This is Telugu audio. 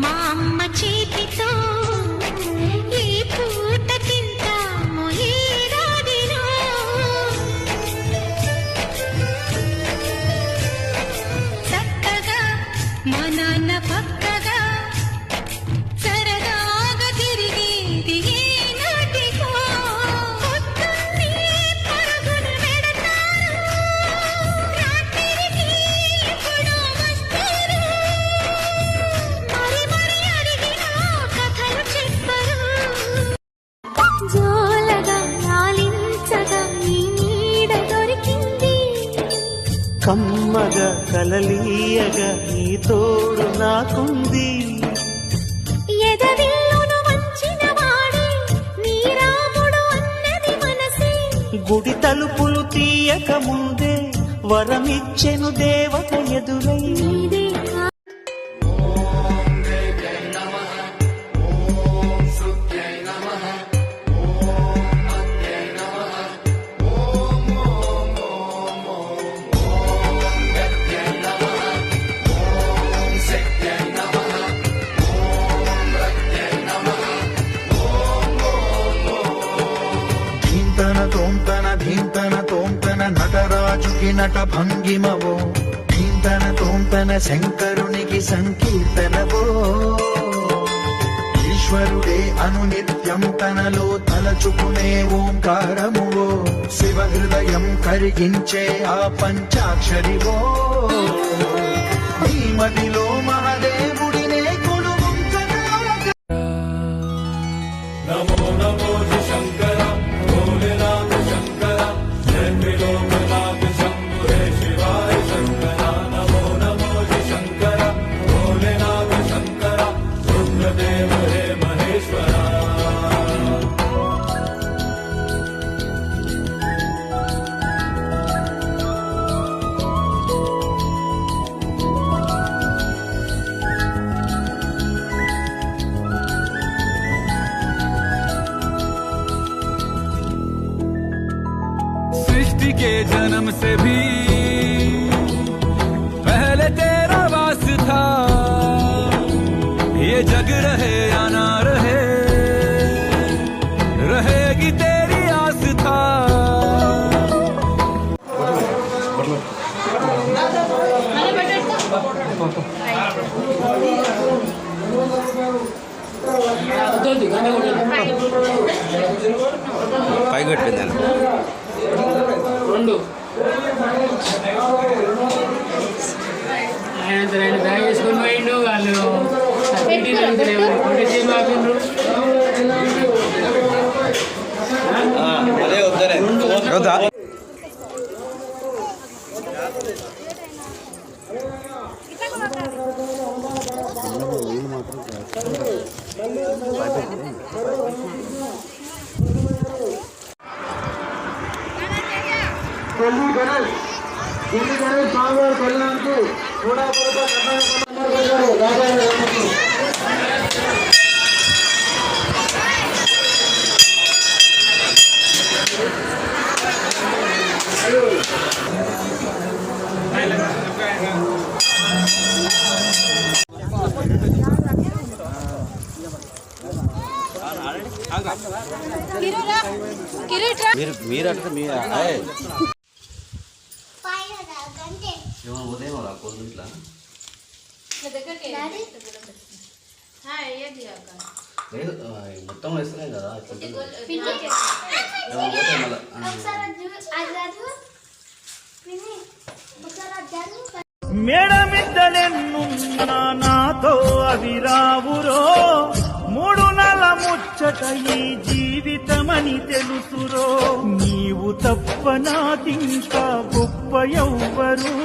మా అమ్మ చేతితో ఈ పూట తింటాము ఏడాదిలో. చక్కగా మా నాన్న పక్కగా సరదాగా తిరిగేది ఏనాటికో. పొద్దున్నే పరుగులు పెడతారు, రాత్రికి ఎప్పుడో వస్తారు. మరి మరి అడిగినా కథలు చెప్పరు. జోలగా లాలించగా నీ నీడ దొరికింది, కమ్మగా కలలీయగా నీ తోడు నాకుంది. ఎదవిల్లును వంచిన వాడే నీ రాముడు అన్నది మనసే. గుడి తలుపులు తీయక ముందే వరమిచ్చెను దేవత ఎదురై. నీదే ధీంతన తోంతన నటరాజుకి నట భంగిమవో, ధీంతన తోంతన శంకరునికి సంకీర్తనవో. ఈశ్వరుడే అనునిత్యం తనలో తలచుకునే ఓంకారమువో, శివ హృదయం కరిగించే ఆ పంచాక్షరివో. ఈ మదిలో మహాదేవుడినే కొలువుంచగా. నమో నమో శంకర భోలేనాథ శంకర, జయ త్రిలోకనాథ శంభురే శివాయ శంకర. నమో నమో శంకర భోలేనాథ శంకర, రుద్రదేవ హే మహేశ్వర. सृष्टि के जन्म से भी पहले तेरा वास था, ये जग रहे या ना रहे, रहेगी तेरी आस था. పైకి పెట్టిందని రెండు ఆయన బ్యాగ్ వేసుకొని పోయిండు. వాళ్ళు అదే వద్దరే వద్దా. ఢిల్లీ గణేష్ స్వామివారి కళ్యాణానికి కూడా మీరు అంటే మీ ఉదయం రాకూడదు ఇట్లా లేదు, మొత్తం వేస్తున్నాయి కదా. మేడమిద్దలెన్నున్నా నాతో అవి రావురో, మూడు నెల ముచ్చట ఈ జీవితమని తెలుసురో. నీవు తప్ప నాకింకా గొప్ప ఎవ్వరు.